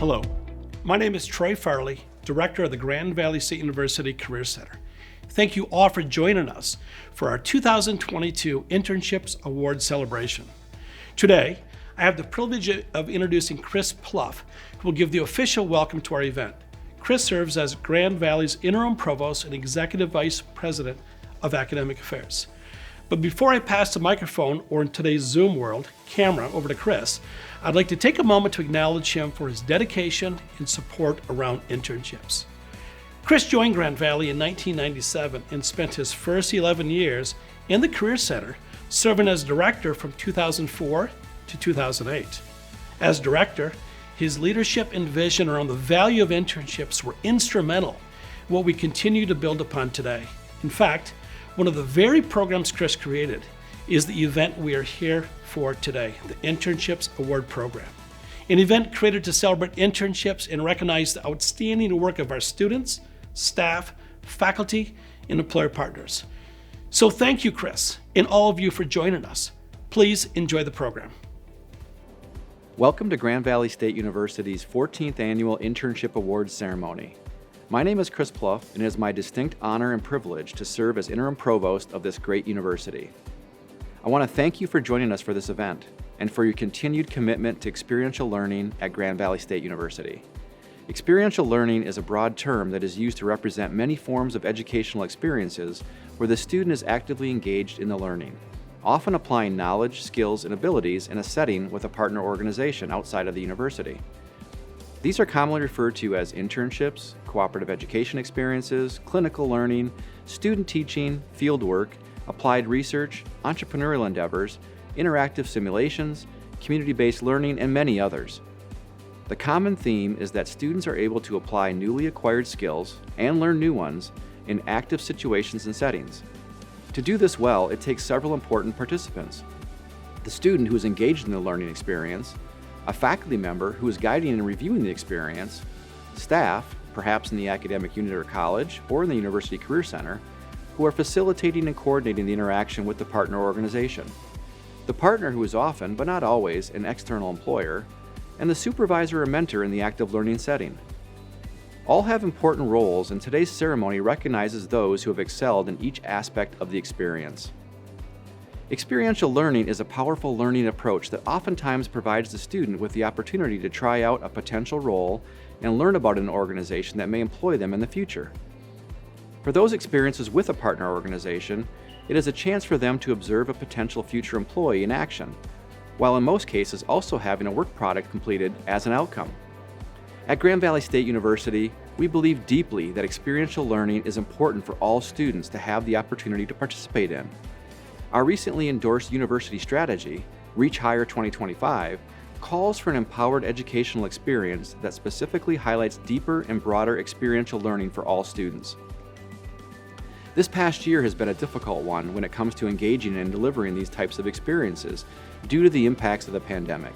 Hello, my name is Troy Farley, Director of the Grand Valley State University Career Center. Thank you all for joining us for our 2022 Internships Award celebration. Today, I have the privilege of introducing Chris Pluff, who will give the official welcome to our event. Chris serves as Grand Valley's Interim Provost and Executive Vice President of Academic Affairs. But before I pass the microphone, or in today's Zoom world, camera, over to Chris, I'd like to take a moment to acknowledge him for his dedication and support around internships. Chris joined Grand Valley in 1997 and spent his first 11 years in the Career Center, serving as director from 2004 to 2008. As director, his leadership and vision around the value of internships were instrumental in what we continue to build upon today. In fact, one of the very programs Chris created is the event we are here for today, the Internships Award Program. An event created to celebrate internships and recognize the outstanding work of our students, staff, faculty, and employer partners. So thank you, Chris, and all of you for joining us. Please enjoy the program. Welcome to Grand Valley State University's 14th Annual Internship Awards Ceremony. My name is Chris Pluff, and it is my distinct honor and privilege to serve as interim provost of this great university. I want to thank you for joining us for this event and for your continued commitment to experiential learning at Grand Valley State University. Experiential learning is a broad term that is used to represent many forms of educational experiences where the student is actively engaged in the learning, often applying knowledge, skills, and abilities in a setting with a partner organization outside of the university. These are commonly referred to as internships, cooperative education experiences, clinical learning, student teaching, fieldwork, applied research, entrepreneurial endeavors, interactive simulations, community-based learning, and many others. The common theme is that students are able to apply newly acquired skills and learn new ones in active situations and settings. To do this well, it takes several important participants: the student who is engaged in the learning experience, a faculty member who is guiding and reviewing the experience, staff, perhaps in the academic unit or college, or in the University Career Center, who are facilitating and coordinating the interaction with the partner organization, the partner who is often, but not always, an external employer, and the supervisor or mentor in the active learning setting. All have important roles, and today's ceremony recognizes those who have excelled in each aspect of the experience. Experiential learning is a powerful learning approach that oftentimes provides the student with the opportunity to try out a potential role and learn about an organization that may employ them in the future. For those experiences with a partner organization, it is a chance for them to observe a potential future employee in action, while in most cases also having a work product completed as an outcome. At Grand Valley State University, we believe deeply that experiential learning is important for all students to have the opportunity to participate in. Our recently endorsed university strategy, Reach Higher 2025, calls for an empowered educational experience that specifically highlights deeper and broader experiential learning for all students. This past year has been a difficult one when it comes to engaging and delivering these types of experiences due to the impacts of the pandemic.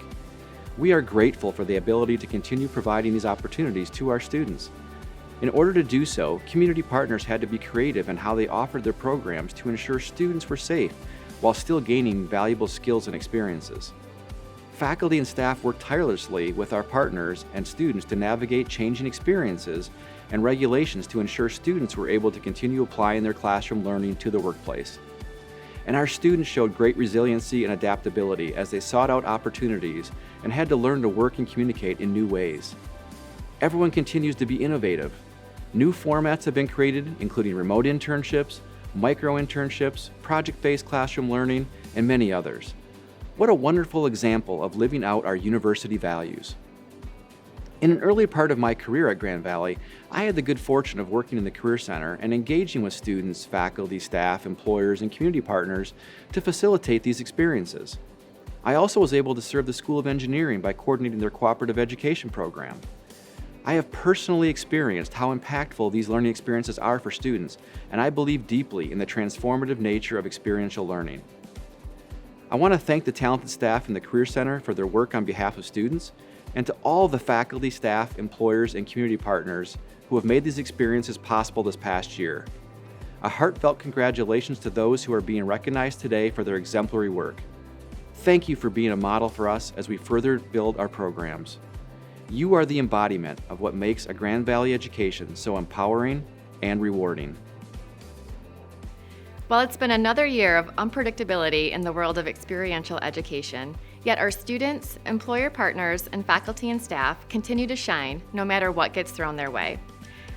We are grateful for the ability to continue providing these opportunities to our students. In order to do so, community partners had to be creative in how they offered their programs to ensure students were safe while still gaining valuable skills and experiences. Faculty and staff worked tirelessly with our partners and students to navigate changing experiences and regulations to ensure students were able to continue applying their classroom learning to the workplace. And our students showed great resiliency and adaptability as they sought out opportunities and had to learn to work and communicate in new ways. Everyone continues to be innovative. New formats have been created, including remote internships, micro-internships, project-based classroom learning, and many others. What a wonderful example of living out our university values. In an early part of my career at Grand Valley, I had the good fortune of working in the Career Center and engaging with students, faculty, staff, employers, and community partners to facilitate these experiences. I also was able to serve the School of Engineering by coordinating their cooperative education program. I have personally experienced how impactful these learning experiences are for students, and I believe deeply in the transformative nature of experiential learning. I want to thank the talented staff in the Career Center for their work on behalf of students, and to all the faculty, staff, employers, and community partners who have made these experiences possible this past year. A heartfelt congratulations to those who are being recognized today for their exemplary work. Thank you for being a model for us as we further build our programs. You are the embodiment of what makes a Grand Valley education so empowering and rewarding. Well, it's been another year of unpredictability in the world of experiential education, yet our students, employer partners, and faculty and staff continue to shine no matter what gets thrown their way.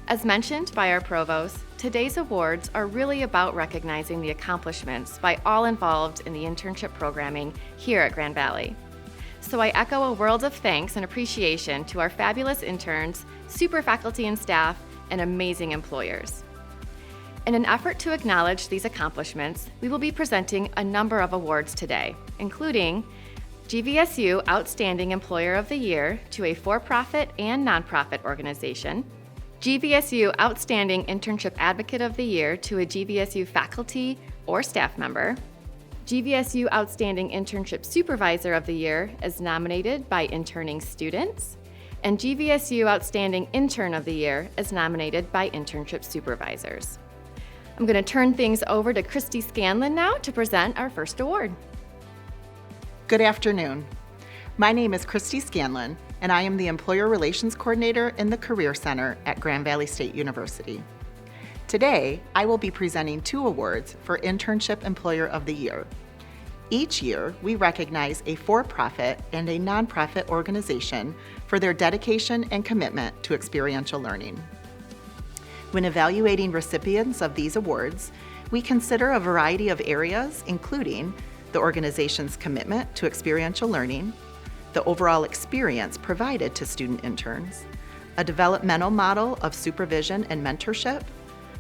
As mentioned by our provost, today's awards are really about recognizing the accomplishments by all involved in the internship programming here at Grand Valley. So I echo a world of thanks and appreciation to our fabulous interns, super faculty and staff, and amazing employers. In an effort to acknowledge these accomplishments, we will be presenting a number of awards today, including GVSU Outstanding Employer of the Year to a for-profit and nonprofit organization, GVSU Outstanding Internship Advocate of the Year to a GVSU faculty or staff member, GVSU Outstanding Internship Supervisor of the Year as nominated by interning students, and GVSU Outstanding Intern of the Year as nominated by internship supervisors. I'm going to turn things over to Christy Scanlon now to present our first award. Good afternoon. My name is Christy Scanlon, and I am the Employer Relations Coordinator in the Career Center at Grand Valley State University. Today, I will be presenting 2 awards for Internship Employer of the Year. Each year, we recognize a for-profit and a nonprofit organization for their dedication and commitment to experiential learning. When evaluating recipients of these awards, we consider a variety of areas, including the organization's commitment to experiential learning, the overall experience provided to student interns, a developmental model of supervision and mentorship,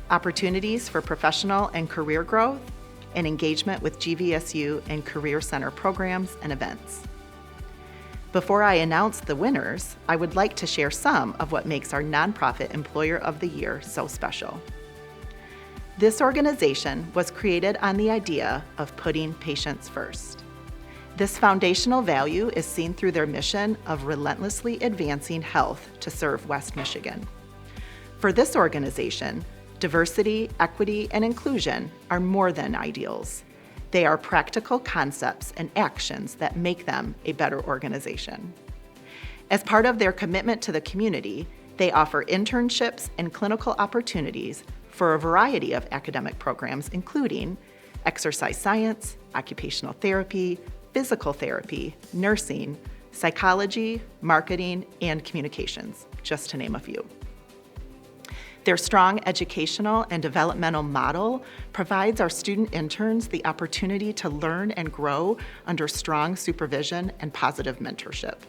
opportunities for professional and career growth, and engagement with GVSU and Career Center programs and events. Before I announce the winners, I would like to share some of what makes our Nonprofit Employer of the Year so special. This organization was created on the idea of putting patients first. This foundational value is seen through their mission of relentlessly advancing health to serve West Michigan. For this organization, diversity, equity, and inclusion are more than ideals. They are practical concepts and actions that make them a better organization. As part of their commitment to the community, they offer internships and clinical opportunities for a variety of academic programs, including exercise science, occupational therapy, physical therapy, nursing, psychology, marketing, and communications, just to name a few. Their strong educational and developmental model provides our student interns the opportunity to learn and grow under strong supervision and positive mentorship.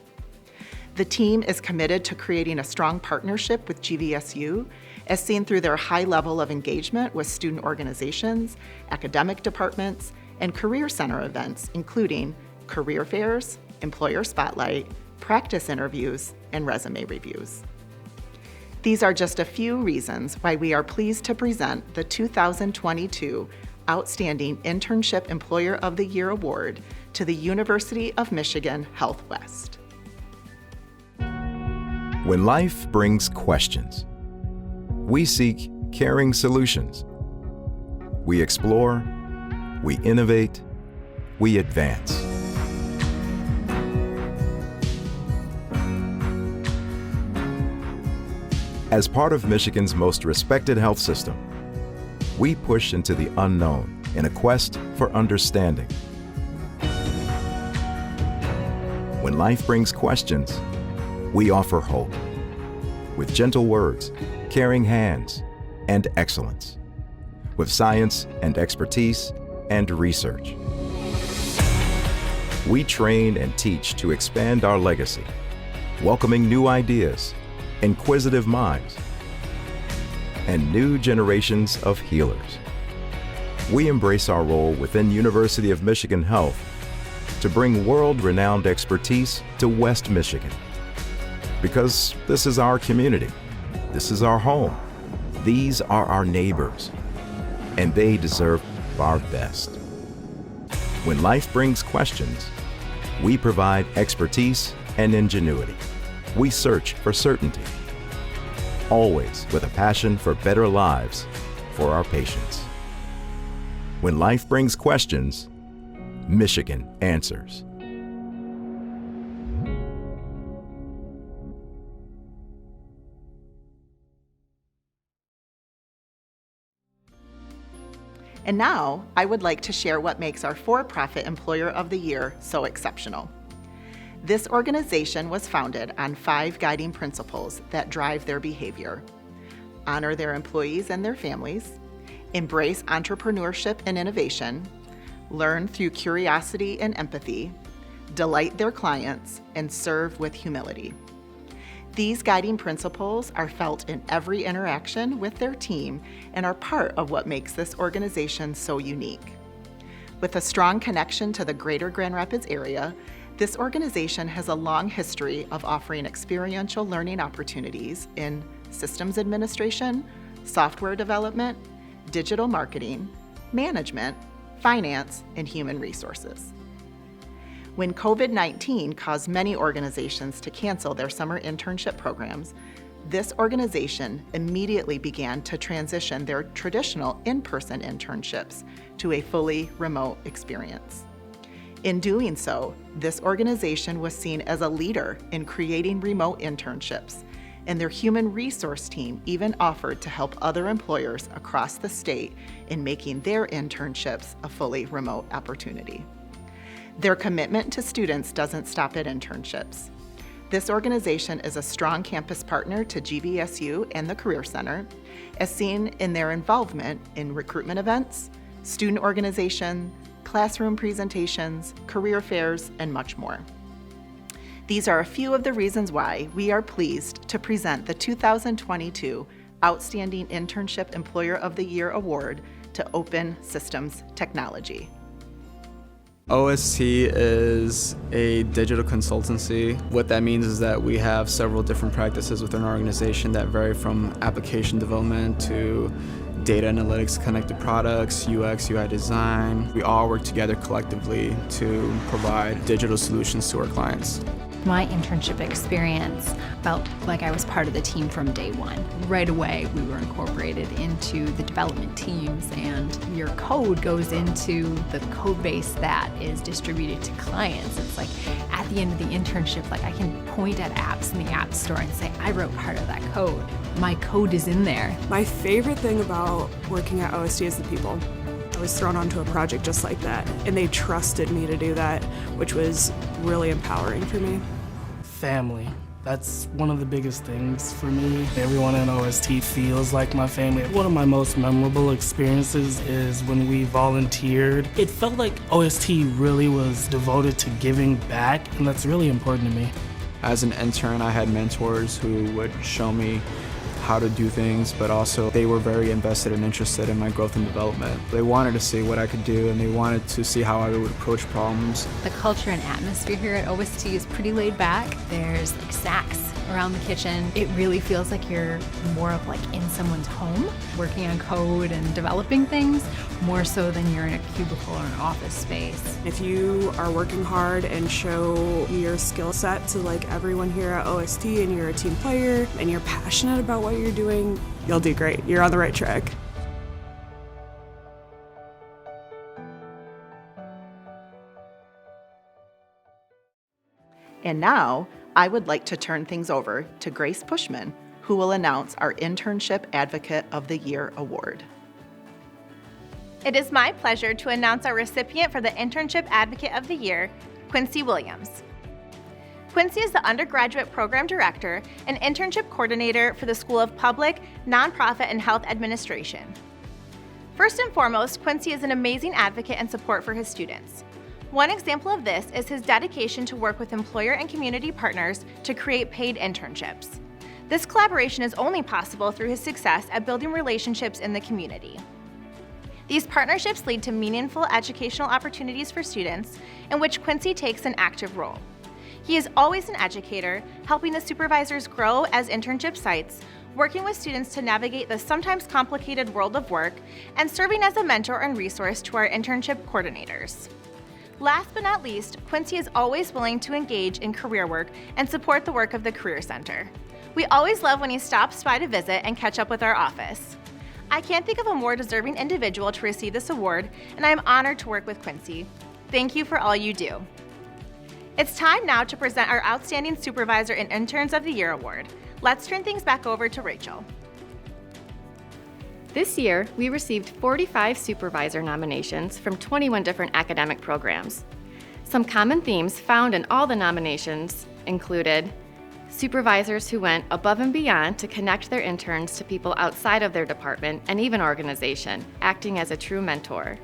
The team is committed to creating a strong partnership with GVSU, as seen through their high level of engagement with student organizations, academic departments, and Career Center events, including career fairs, employer spotlight, practice interviews, and resume reviews. These are just a few reasons why we are pleased to present the 2022 Outstanding Internship Employer of the Year Award to the University of Michigan Health West. When life brings questions, we seek caring solutions. We explore, we innovate, we advance. As part of Michigan's most respected health system, we push into the unknown in a quest for understanding. When life brings questions, we offer hope with gentle words, caring hands, and excellence, with science and expertise and research. We train and teach to expand our legacy, welcoming new ideas, inquisitive minds, and new generations of healers. We embrace our role within University of Michigan Health to bring world-renowned expertise to West Michigan. Because this is our community, this is our home, these are our neighbors, and they deserve our best. When life brings questions, we provide expertise and ingenuity. We search for certainty, always with a passion for better lives for our patients. When life brings questions, Michigan answers. And now I would like to share what makes our for-profit Employer of the Year so exceptional. This organization was founded on 5 guiding principles that drive their behavior: honor their employees and their families, embrace entrepreneurship and innovation, learn through curiosity and empathy, delight their clients, and serve with humility. These guiding principles are felt in every interaction with their team and are part of what makes this organization so unique. With a strong connection to the greater Grand Rapids area, this organization has a long history of offering experiential learning opportunities in systems administration, software development, digital marketing, management, finance, and human resources. When COVID-19 caused many organizations to cancel their summer internship programs, this organization immediately began to transition their traditional in-person internships to a fully remote experience. In doing so, this organization was seen as a leader in creating remote internships, and their human resource team even offered to help other employers across the state in making their internships a fully remote opportunity. Their commitment to students doesn't stop at internships. This organization is a strong campus partner to GVSU and the Career Center, as seen in their involvement in recruitment events, student organization, classroom presentations, career fairs, and much more. These are a few of the reasons why we are pleased to present the 2022 Outstanding Internship Employer of the Year Award to Open Systems Technology. OST is a digital consultancy. What that means is that we have several different practices within our organization that vary from application development to data analytics, connected products, UX, UI design. We all work together collectively to provide digital solutions to our clients. My internship experience felt like I was part of the team from day one. Right away, we were incorporated into the development teams, and your code goes into the code base that is distributed to clients. It's like at the end of the internship, like I can point at apps in the App Store and say, I wrote part of that code. My code is in there. My favorite thing about working at OST is the people. I was thrown onto a project just like that, and they trusted me to do that, which was really empowering for me. Family. That's one of the biggest things for me. Everyone in OST feels like my family. One of my most memorable experiences is when we volunteered. It felt like OST really was devoted to giving back, and that's really important to me. As an intern, I had mentors who would show me how to do things, but also they were very invested and interested in my growth and development. They wanted to see what I could do, and they wanted to see how I would approach problems. The culture and atmosphere here at OST is pretty laid back. There's like snacks around the kitchen. It really feels like you're more of like in someone's home, working on code and developing things, more so than you're in a cubicle or an office space. If you are working hard and show your skill set to like everyone here at OST, and you're a team player and you're passionate about what you're doing, you'll do great. You're on the right track. And now, I would like to turn things over to Grace Pushman, who will announce our Internship Advocate of the Year Award. It is my pleasure to announce our recipient for the Internship Advocate of the Year, Quincy Williams. Quincy is the Undergraduate Program Director and Internship Coordinator for the School of Public, Nonprofit, and Health Administration. First and foremost, Quincy is an amazing advocate and support for his students. One example of this is his dedication to work with employer and community partners to create paid internships. This collaboration is only possible through his success at building relationships in the community. These partnerships lead to meaningful educational opportunities for students, in which Quincy takes an active role. He is always an educator, helping the supervisors grow as internship sites, working with students to navigate the sometimes complicated world of work, and serving as a mentor and resource to our internship coordinators. Last but not least, Quincy is always willing to engage in career work and support the work of the Career Center. We always love when he stops by to visit and catch up with our office. I can't think of a more deserving individual to receive this award, and I am honored to work with Quincy. Thank you for all you do. It's time now to present our Outstanding Supervisor and Interns of the Year Award. Let's turn things back over to Rachel. This year, we received 45 supervisor nominations from 21 different academic programs. Some common themes found in all the nominations included supervisors who went above and beyond to connect their interns to people outside of their department and even organization, acting as a true mentor.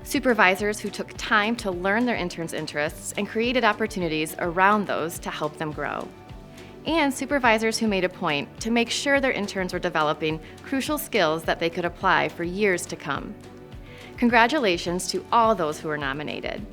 Supervisors who took time to learn their interns' interests and created opportunities around those to help them grow. And supervisors who made a point to make sure their interns were developing crucial skills that they could apply for years to come. Congratulations to all those who were nominated.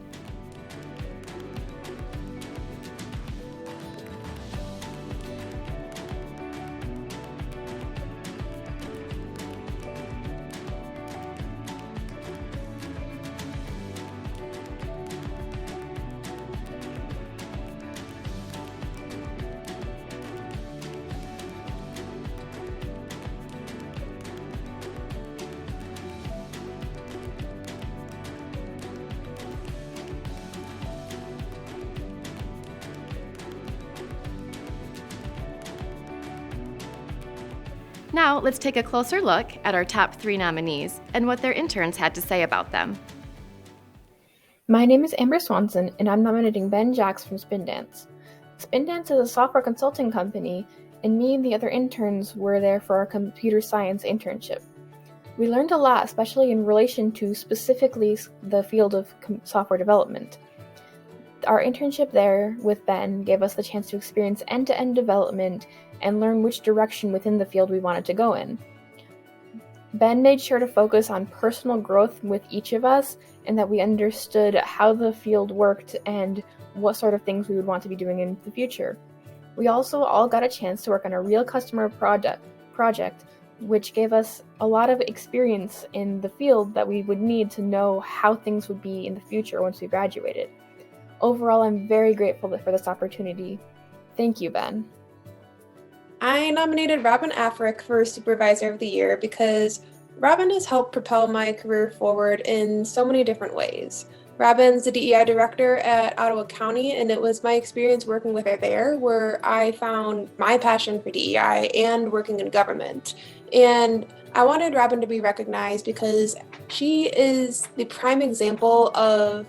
Now, let's take a closer look at our top 3 nominees and what their interns had to say about them. My name is Amber Swanson, and I'm nominating Ben Jacks from Spin Dance. Spin Dance is a software consulting company, and me and the other interns were there for our computer science internship. We learned a lot, especially in relation to specifically the field of software development. Our internship there with Ben gave us the chance to experience end-to-end development and learn which direction within the field we wanted to go in. Ben made sure to focus on personal growth with each of us and that we understood how the field worked and what sort of things we would want to be doing in the future. We also all got a chance to work on a real customer project, which gave us a lot of experience in the field that we would need to know how things would be in the future once we graduated. Overall, I'm very grateful for this opportunity. Thank you, Ben. I nominated Robin Afric for Supervisor of the Year because Robin has helped propel my career forward in so many different ways. Robin's the DEI director at Ottawa County, and it was my experience working with her there where I found my passion for DEI and working in government. And I wanted Robin to be recognized because she is the prime example of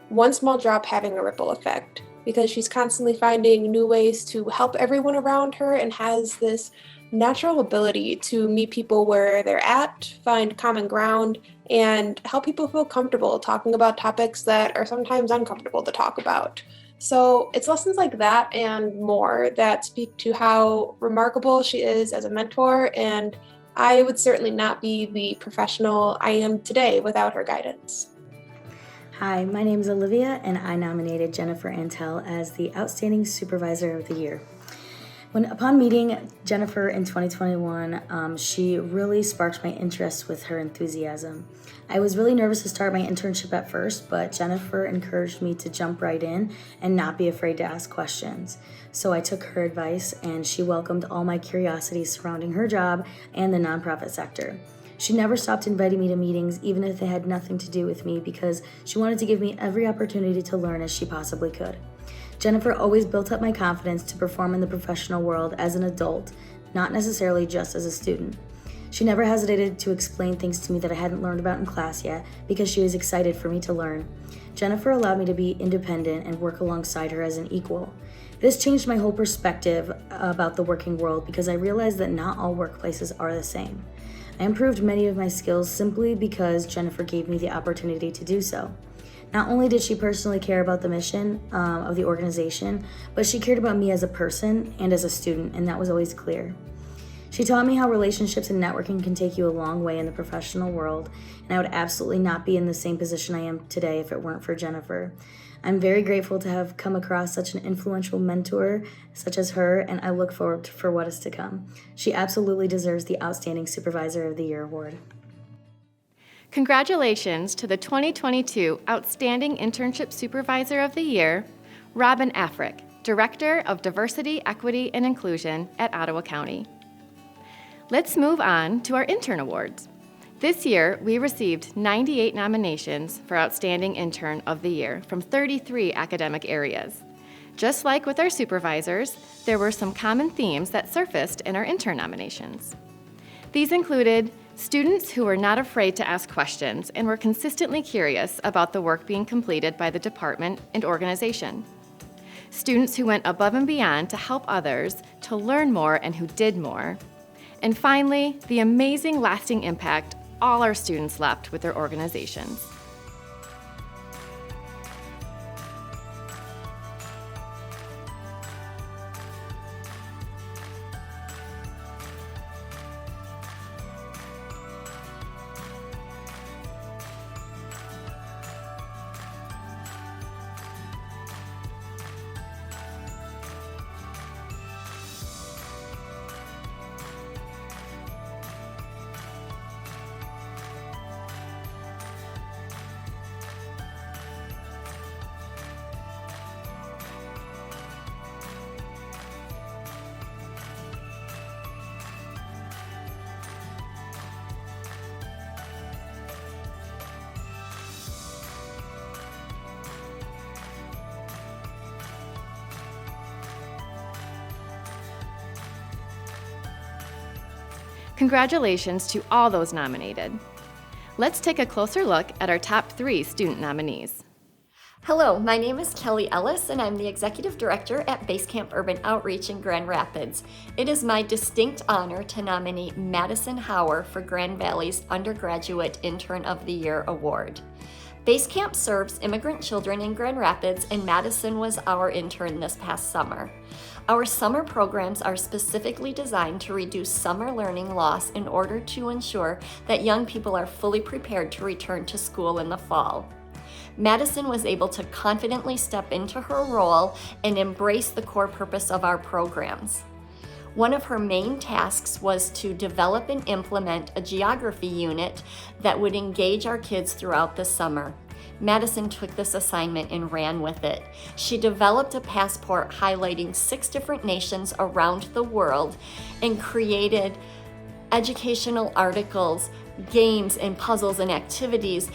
one small drop having a ripple effect, because she's constantly finding new ways to help everyone around her and has this natural ability to meet people where they're at, find common ground, and help people feel comfortable talking about topics that are sometimes uncomfortable to talk about. So it's lessons like that and more that speak to how remarkable she is as a mentor, and I would certainly not be the professional I am today without her guidance. Hi, my name is Olivia, and I nominated Jennifer Antel as the Outstanding Supervisor of the Year. Upon meeting Jennifer in 2021, she really sparked my interest with her enthusiasm. I was really nervous to start my internship at first, but Jennifer encouraged me to jump right in and not be afraid to ask questions. So I took her advice, and she welcomed all my curiosities surrounding her job and the nonprofit sector. She never stopped inviting me to meetings, even if they had nothing to do with me, because she wanted to give me every opportunity to learn as she possibly could. Jennifer always built up my confidence to perform in the professional world as an adult, not necessarily just as a student. She never hesitated to explain things to me that I hadn't learned about in class yet, because she was excited for me to learn. Jennifer allowed me to be independent and work alongside her as an equal. This changed my whole perspective about the working world, because I realized that not all workplaces are the same. I improved many of my skills simply because Jennifer gave me the opportunity to do so. Not only did she personally care about the mission of the organization, but she cared about me as a person and as a student, and that was always clear. She taught me how relationships and networking can take you a long way in the professional world, and I would absolutely not be in the same position I am today if it weren't for Jennifer. I'm very grateful to have come across such an influential mentor such as her, and I look forward for what is to come. She absolutely deserves the Outstanding Supervisor of the Year award. Congratulations to the 2022 Outstanding Internship Supervisor of the Year, Robin Afric, Director of Diversity, Equity, and Inclusion at Ottawa County. Let's move on to our intern awards. This year, we received 98 nominations for Outstanding Intern of the Year from 33 academic areas. Just like with our supervisors, there were some common themes that surfaced in our intern nominations. These included Students who were not afraid to ask questions and were consistently curious about the work being completed by the department and organization. Students who went above and beyond to help others, to learn more, and who did more. And finally, the amazing lasting impact all our students left with their organizations. Congratulations to all those nominated. Let's take a closer look at our top 3 student nominees. Hello, my name is Kelly Ellis, and I'm the Executive Director at Basecamp Urban Outreach in Grand Rapids. It is my distinct honor to nominate Madison Hauer for Grand Valley's Undergraduate Intern of the Year Award. Basecamp serves immigrant children in Grand Rapids, and Madison was our intern this past summer. Our summer programs are specifically designed to reduce summer learning loss in order to ensure that young people are fully prepared to return to school in the fall. Madison was able to confidently step into her role and embrace the core purpose of our programs. One of her main tasks was to develop and implement a geography unit that would engage our kids throughout the summer. Madison took this assignment and ran with it. She developed a passport highlighting 6 different nations around the world and created educational articles, games, and puzzles and activities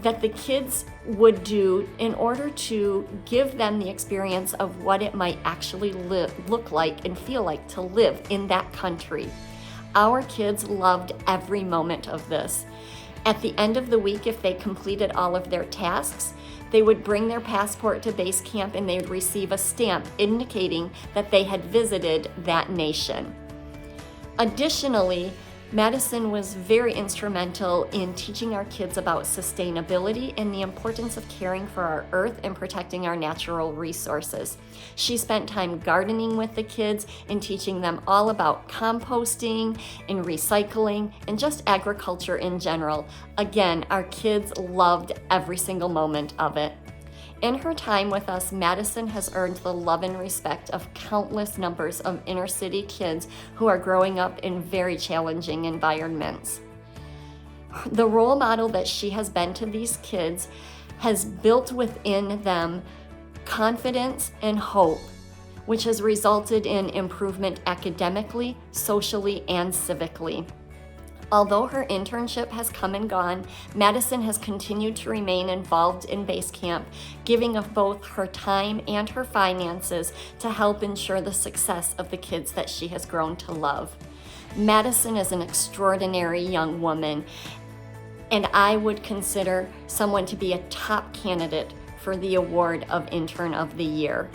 that the kids would do in order to give them the experience of what it might actually look like and feel like to live in that country. Our kids loved every moment of this. At the end of the week, if they completed all of their tasks, they would bring their passport to base camp and they would receive a stamp indicating that they had visited that nation. Additionally, Madison was very instrumental in teaching our kids about sustainability and the importance of caring for our earth and protecting our natural resources. She spent time gardening with the kids and teaching them all about composting and recycling and just agriculture in general. Again, our kids loved every single moment of it. In her time with us, Madison has earned the love and respect of countless numbers of inner city kids who are growing up in very challenging environments. The role model that she has been to these kids has built within them confidence and hope, which has resulted in improvement academically, socially, and civically. Although her internship has come and gone, Madison has continued to remain involved in Basecamp, giving of both her time and her finances to help ensure the success of the kids that she has grown to love. Madison is an extraordinary young woman, and I would consider someone to be a top candidate for the award of Intern of the Year.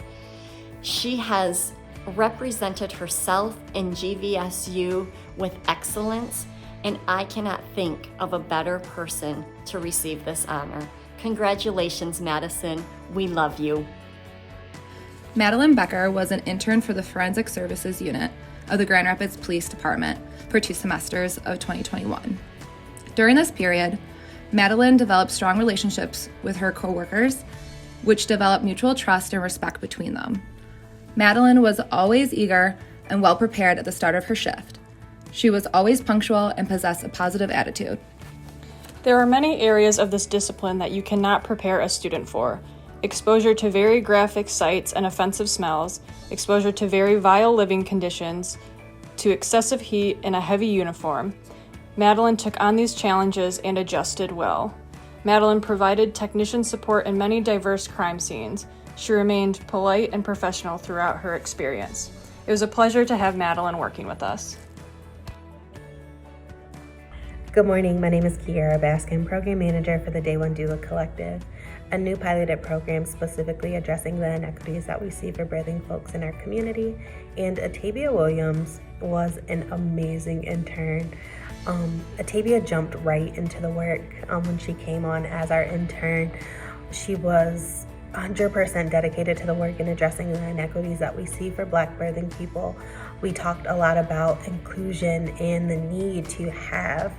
She has represented herself in GVSU with excellence, and I cannot think of a better person to receive this honor. Congratulations, Madison. We love you. Madeline Becker was an intern for the Forensic Services Unit of the Grand Rapids Police Department for 2 semesters of 2021. During this period, Madeline developed strong relationships with her coworkers, which developed mutual trust and respect between them. Madeline was always eager and well prepared at the start of her shift. She was always punctual and possessed a positive attitude. There are many areas of this discipline that you cannot prepare a student for. Exposure to very graphic sights and offensive smells, exposure to very vile living conditions, to excessive heat in a heavy uniform. Madeline took on these challenges and adjusted well. Madeline provided technician support in many diverse crime scenes. She remained polite and professional throughout her experience. It was a pleasure to have Madeline working with us. Good morning, my name is Kiara Baskin, Program Manager for the Day One Doula Collective, a new piloted program specifically addressing the inequities that we see for birthing folks in our community. And Atavia Williams was an amazing intern. Atavia jumped right into the work when she came on as our intern. She was 100% dedicated to the work in addressing the inequities that we see for Black birthing people. We talked a lot about inclusion and the need to have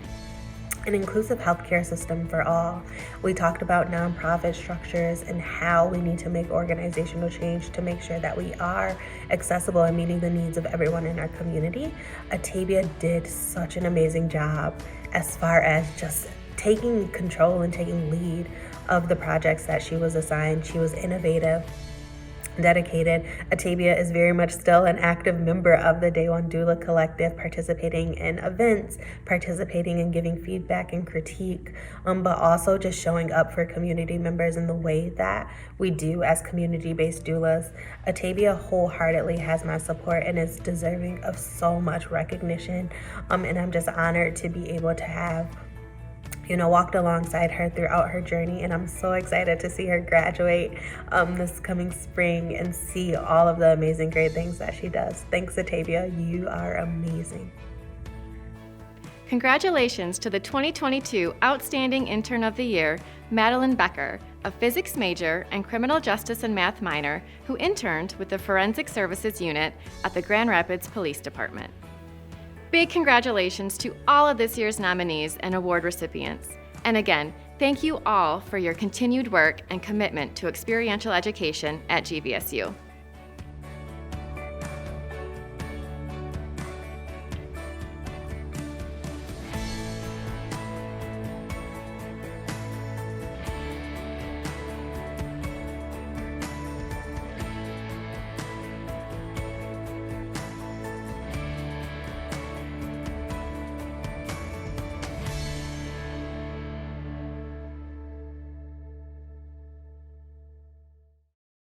an inclusive healthcare system for all. We talked about nonprofit structures and how we need to make organizational change to make sure that we are accessible and meeting the needs of everyone in our community. Atavia did such an amazing job as far as just taking control and taking lead of the projects that she was assigned. She was innovative, dedicated. Atavia is very much still an active member of the Day One Doula Collective, participating in events, participating in giving feedback and critique, but also just showing up for community members in the way that we do as community-based doulas. Atavia wholeheartedly has my support and is deserving of so much recognition, and I'm just honored to be able to have walked alongside her throughout her journey, and I'm so excited to see her graduate this coming spring and see all of the amazing great things that she does. Thanks, Atavia. You are amazing. Congratulations to the 2022 Outstanding Intern of the Year, Madeline Becker, a physics major and criminal justice and math minor who interned with the Forensic Services Unit at the Grand Rapids Police Department. Big congratulations to all of this year's nominees and award recipients. And again, thank you all for your continued work and commitment to experiential education at GVSU.